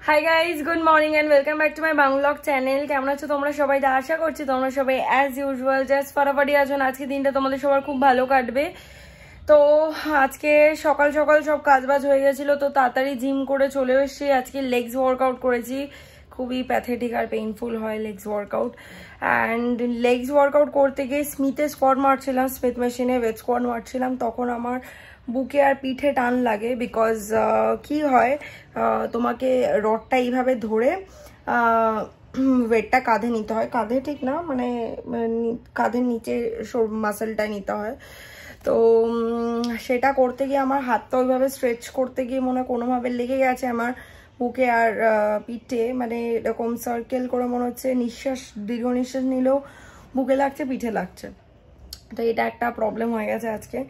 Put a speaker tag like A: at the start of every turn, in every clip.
A: High guys, good morning and welcome back to my vlog channel. কেমন আছো তোমরা সবাই? আশা করছি তোমরা সবাই অ্যাজ ইউজুয়াল জাস্ট ফাটাফাটি আছো। আজকে দিনটা তোমাদের সবার খুব ভালো কাটবে। তো আজকে সকাল সকাল সব কাজবাজ হয়ে গেছিলো, তো তাড়াতাড়ি জিম করে চলে এসেছি। আজকে লেগস ওয়ার্কআউট করেছি, খুবই প্যাথেটিক আর পেইনফুল হয় legs workout. And legs workout করতে গিয়ে স্মিথে স্কোয়াড মারছিলাম, স্মিথ মেশিনে ওয়েট স্কোয়াড মারছিলাম, তখন আমার বুকে আর পিঠে টান লাগে। বিকজ কি হয়, তোমাকে রডটা এইভাবে ধরে ওয়েটটা কাঁধে নিতে হয়, কাঁধে ঠিক না মানে কাঁধের নিচে মাসেলটা নিতে হয়। তো সেটা করতে গিয়ে আমার হাতটা ওইভাবে স্ট্রেচ করতে গিয়ে মনে কোনোভাবে লেগে গেছে আমার বুকে আর পিঠে, মানে এরকম সার্কেল করে মনে হচ্ছে নিঃশ্বাস, দীর্ঘ নিঃশ্বাস নিলেও বুকে লাগছে, পিঠে লাগছে। তো এটা একটা প্রবলেম হয়ে গেছে আজকে।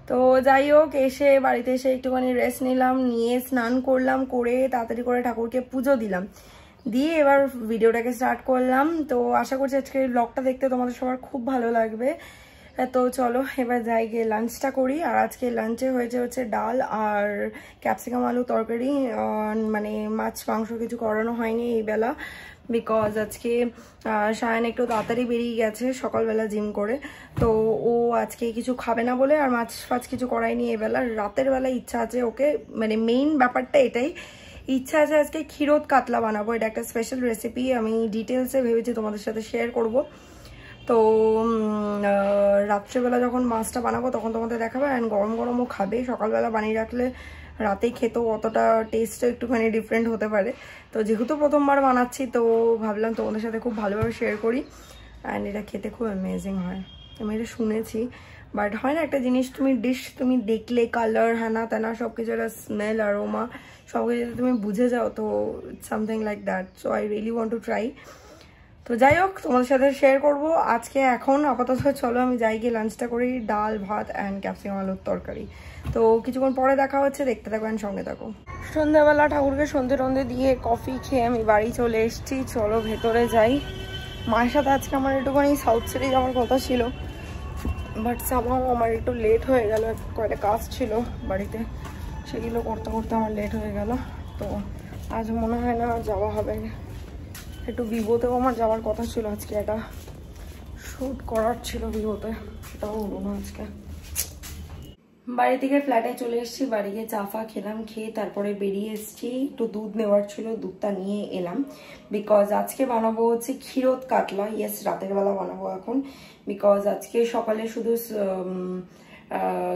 A: তো যাই হোক, এসে বাড়িতে এসে একটুখানি রেস্ট নিলাম, নিয়ে স্নান করলাম, করে তাড়াতাড়ি করে ঠাকুরকে পুজো দিলাম, দিয়ে এবার ভিডিওটাকে স্টার্ট করলাম। তো আশা করছি আজকের ব্লগটা দেখতে তোমাদের সবার খুব ভালো লাগবে। তো চলো এবার যাই, গিয়ে লাঞ্চটা করি। আর আজকে লাঞ্চে হচ্ছে ডাল আর ক্যাপসিকাম আলু তরকারি, মানে মাছ মাংস কিছু করানো হয়নি এই বেলা। বিকজ আজকে সায়ন একটু তাড়াতাড়ি বেরিয়ে গেছে সকালবেলা জিম করে, তো ও আজকে কিছু খাবে না বলে আর মাছ ফাছ কিছু করায়নি এবেলা। রাতের বেলা ইচ্ছা আছে ওকে, মানে মেইন ব্যাপারটা এটাই, ইচ্ছা আছে আজকে ক্ষীরোদ কাতলা বানাবো। এটা একটা স্পেশাল রেসিপি, আমি ডিটেলসে ভেবেছি তোমাদের সাথে শেয়ার করব। তো রাত্রেবেলা যখন মাছটা বানাবো তখন তোমাদের দেখাবো। অ্যান্ড গরম গরমও খাবে, সকালবেলা বানিয়ে রাখলে রাতেই খেতেও অতটা টেস্টও একটুখানি ডিফারেন্ট হতে পারে। তো যেহেতু প্রথমবার বানাচ্ছি, তো ভাবলাম তোমাদের সাথে খুব ভালোভাবে শেয়ার করি। অ্যান্ড এটা খেতে খুব অ্যামেজিং হয়, আমি এটা শুনেছি। বাট হয় না একটা জিনিস, তুমি ডিশ তুমি দেখলে কালার হ্যানা ত্যানা সব কিছু, একটা স্মেল অ্যারোমা সব কিছু যদি তুমি বুঝে যাও, তো something like that. So I really want to try. তো যাই হোক, তোমাদের সাথে শেয়ার করব আজকে। এখন আপাতত চলো আমি যাই, গিয়ে লাঞ্চটা করি, ডাল ভাত অ্যান্ড ক্যাপসিকাম আলুর তরকারি। তো কিছুক্ষণ পরে দেখা হচ্ছে, দেখতে থাকো অ্যান্ড সঙ্গে থাকো। সন্ধ্যাবেলা ঠাকুরকে সন্ধে টন্ধে দিয়ে কফি খেয়ে আমি বাড়ি চলে এসেছি। চলো ভেতরে যাই। মায়ের সাথে আজকে আমার একটুখানি সাউথ সিটি যাওয়ার কথা ছিল, বাট সামহাও আমার একটু লেট হয়ে গেল। কয়েকটা কাজ ছিল বাড়িতে, সেগুলো করতে করতে আমার লেট হয়ে গেল। তো আজ মনে হয় না যাওয়া হবে। একটু ভিভোতেও আমার যাওয়ার কথা ছিল, আজকে একটা শ্যুট করার ছিল ভিভোতে, সেটাও হলো না আজকে। বাড়ি থেকে ফ্ল্যাটে চলে এসেছি, বাড়ি গিয়ে চা ফা খেলাম, খেয়ে তারপরে বেরিয়ে এসেছি। একটু দুধ নেওয়ার ছিল, দুধটা নিয়ে এলাম। বিকজ আজকে বানাবো হচ্ছে ক্ষীরোদ কাতলা। ইয়েস, রাতের বেলা বানাবো এখন। বিকজ আজকে সকালে শুধু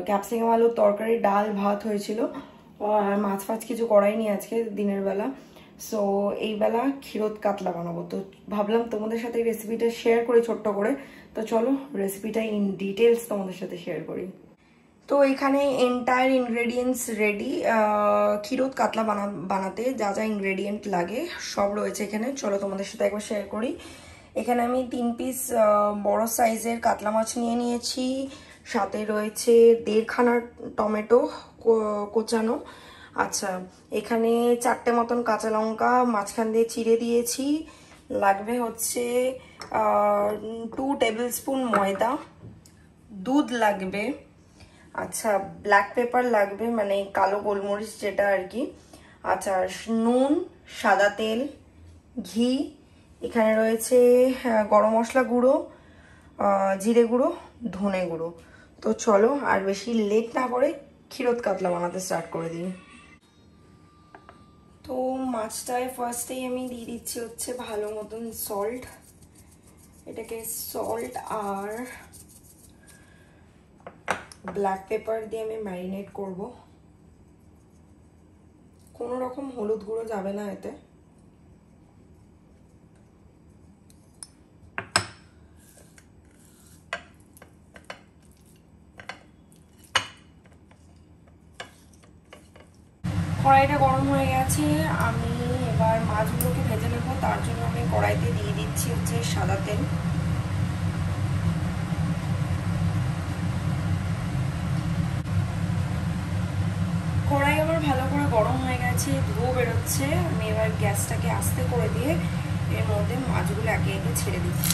A: ক্যাপসিকাম আলুর তরকারি, ডাল ভাত হয়েছিল, আর মাছ ফাছ কিছু করাইনি আজকে দিনের বেলা। সো এই বেলা ক্ষীরোদ কাতলা বানাবো। তো ভাবলাম তোমাদের সাথে রেসিপিটা শেয়ার করি ছোট্ট করে। তো চলো রেসিপিটা ইন ডিটেলস তোমাদের সাথে শেয়ার করি। তো এখানে এন্টায়ার ইনগ্রেডিয়েন্টস রেডি। ক্ষীরোদ কাতলা বানাতে যা যা ইনগ্রেডিয়েন্ট লাগে সব রয়েছে এখানে। চলো তোমাদের সাথে একবার শেয়ার করি। এখানে আমি 3 পিস বড় সাইজের কাতলা মাছ নিয়ে নিয়েছি, সাথে রয়েছে 1.5 খানা টমেটো কোচানো। আচ্ছা, এখানে 4টে মতন কাঁচা লঙ্কা মাঝখান দিয়ে চিড়ে দিয়েছি। লাগবে হচ্ছে 2 টেবিল স্পুন ময়দা, দুধ লাগবে, আচ্ছা ব্ল্যাক পেপার লাগবে, মানে কালো গোলমরিচ যেটা আর কি, আচ্ছা নুন, সাদা তেল, ঘি, এখানে রয়েছে গরম মশলা গুঁড়ো, জিরে গুঁড়ো, ধনে গুঁড়ো। তো চলো আর বেশি লেট না করে ক্ষীরোদ কাতলা বানাতে স্টার্ট করে দিই। তো মাছটায় ফার্স্টেই আমি দিয়ে দিচ্ছি হচ্ছে ভালো মতন সল্ট। এটাকে সল্ট আর ব্ল্যাক পেপার দিয়ে আমি ম্যারিনেট করব। কোনো রকম হলুদ গুঁড়ো যাবে না এতে। কড়াইটা গরম হয়ে গেছে, আমি এবার মাছগুলোকে ভেজে নেবো। তার জন্য আমি কড়াইতে দিয়ে দিচ্ছি হচ্ছে সাদা তেল। কড়াই আমার ভালো করে গরম হয়ে গেছে, ধোঁয়া বেরোচ্ছে। আমি এবার গ্যাসটাকে আস্তে করে দিয়ে এর মধ্যে মাছগুলো একে একে ছেড়ে দিচ্ছি।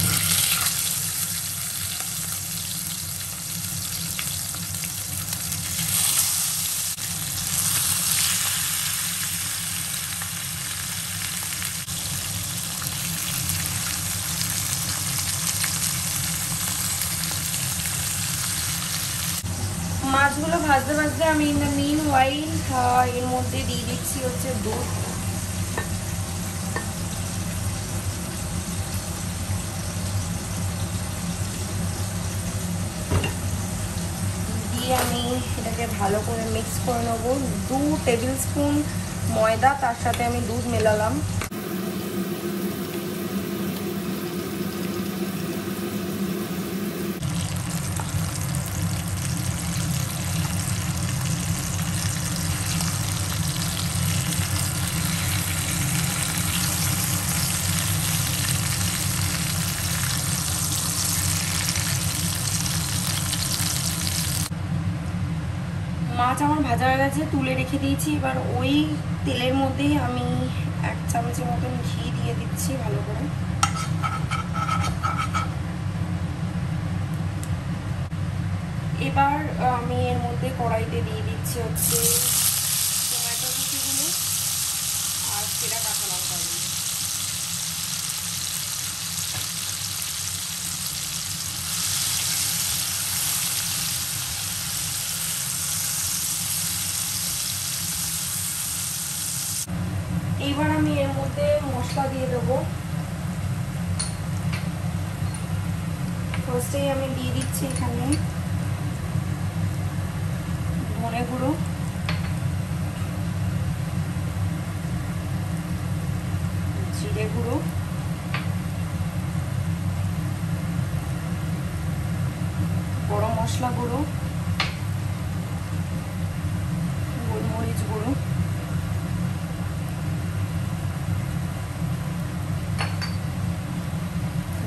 A: মাছগুলো ভাজতে ভাজতে আমি ইন দ্য মিন ওয়াইল এর মধ্যে দিয়ে দিচ্ছি হচ্ছে দুধ। দিয়ে আমি এটাকে ভালো করে মিক্স করে নেব। 2 টেবিল স্পুন ময়দা, তার সাথে আমি দুধ মেলালাম। মাছ আমার ভাজা হয়ে গেছে, তুলে রেখে দিয়েছি। এবার ওই তেলের মধ্যেই আমি 1 চামচের মতন ঘি দিয়ে দিচ্ছি ভালো করে। এবার আমি এর মধ্যে কড়াইতে দিয়ে দিচ্ছি হচ্ছে টমেটো কুচিগুলো আর সেটা কাঁচা লঙ্কাগুলো। এইবার আমি এর মধ্যে মশলা দিয়ে দেবো। ফার্স্টেই আমি দিয়ে দিচ্ছি এখানে ধনে গুঁড়ো, জিরে গুঁড়ো, গরম মশলা গুঁড়ো, গোলমরিচ গুঁড়ো,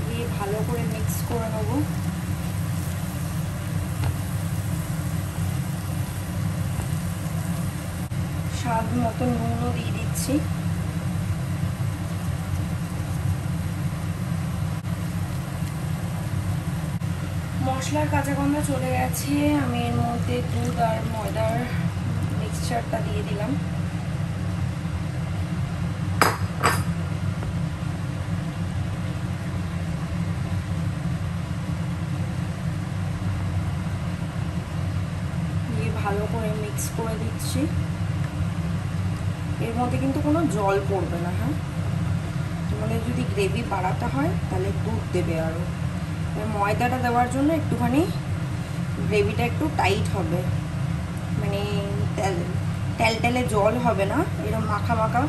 A: দিয়ে ভালো করে মিক্স করে নেব। স্বাদ মতো নুনও দিয়ে দিচ্ছি। মশলার কাঁচা গন্ধ চলে গেছে, আমি এর মধ্যে দুধ আর ময়দার মিক্সচারটা দিয়ে দিলাম। দিয়ে ভালো করে মিক্স করে দিচ্ছি। এর মধ্যে কিন্তু কোনো জল পড়বে না, হ্যাঁ, তোমাদের যদি গ্রেভি বাড়াতে হয় তাহলে দুধ দেবে আরও। ময়দাটা দেওয়ার জন্য একটুখানি গ্রেভিটা একটু টাইট হবে, মানে তেলটেলে জল হবে না, এরকম মাখা মাখা।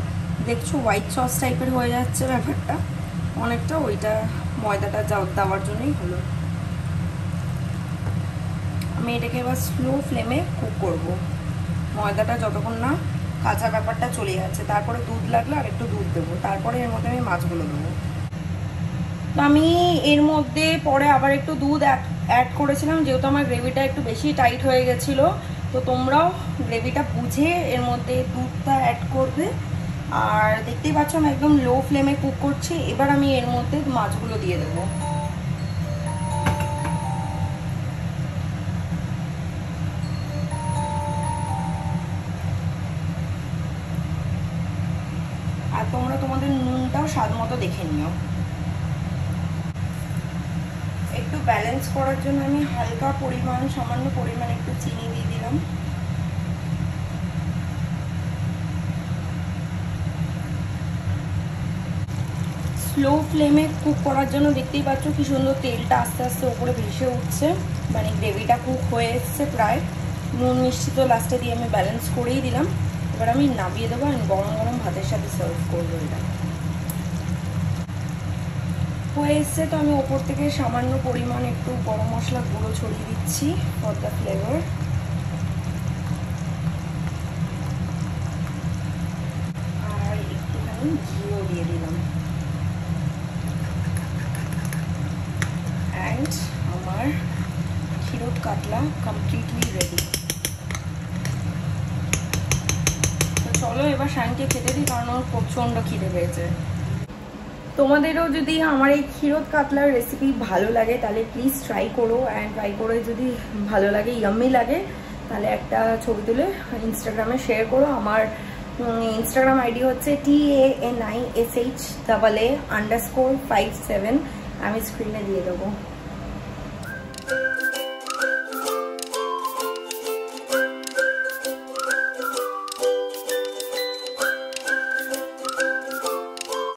A: দেখছো হোয়াইট সস টাইপের হয়ে যাচ্ছে ব্যাপারটা অনেকটা, ওইটা ময়দাটা দেওয়ার জন্যই হলো। আমি এটাকে এবার স্লো ফ্লেমে কুক করব, ময়দাটা যতক্ষণ না কাঁচা ব্যাপারটা চলে যাচ্ছে। তারপরে দুধ লাগলে আর একটু দুধ দেবো, তারপরে এর মধ্যে আমি মাছগুলো দেবো। তো আমি এর মধ্যে পরে আবার একটু দুধ অ্যাড করেছিলাম, যেহেতু আমার গ্রেভিটা একটু বেশি টাইট হয়ে গেছিলো। তো তোমরাও গ্রেভিটা বুঝে এর মধ্যে দুধটা অ্যাড করবে। আর দেখতেই পাচ্ছ আমি একদম লো ফ্লেমে কুক করছি। এবার আমি এর মধ্যে মাছগুলো দিয়ে দেবো। আর তোমরা তোমাদের নুনটাও স্বাদ মতো দেখে নিও। একটু ব্যালেন্স করার জন্য আমি হালকা পরিমাণ, সামান্য পরিমাণ একটু চিনি দিয়ে দিলাম। স্লো ফ্লেমে কুক করার জন্য দেখতেই পাচ্ছ কি সুন্দর তেলটা আস্তে আস্তে উপরে ভেসে উঠছে, মানে গ্রেভিটা কুক হয়ে এসছে প্রায়। নুন মিষ্টি তো লাস্টে দিয়ে আমি ব্যালেন্স করেই দিলাম। এবার আমি নামিয়ে দেবো, আর গরম গরম ভাতের সাথে সার্ভ করবো। এটা হয়ে এসছে, তো আমি ওপর থেকে সামান্য পরিমাণ একটু গরম মশলা গুঁড়ো ছড়িয়ে দিচ্ছি ফর দ্য ফ্লেভার। আর একটুখানি ঘিও দিয়ে দিলাম। অ্যান্ড আমার ক্ষীরোদ কাতলা কমপ্লিটলি রেডি। তো চলো এবার শাইনকে খেতে দিই, কারণ ওর প্রচণ্ড খিদে পেয়েছে। তোমাদেরও যদি আমার এই ক্ষীরোদ কাতলার রেসিপি ভালো লাগে তাহলে প্লিজ ট্রাই করো। অ্যান্ড ট্রাই করে যদি ভালো লাগে, ইয়াম্মি লাগে, তাহলে একটা ছবি তুলে ইনস্টাগ্রামে শেয়ার করো। আমার ইনস্টাগ্রাম আইডি হচ্ছে TANISHAA_57। আমি স্ক্রিনে দিয়ে দেবো।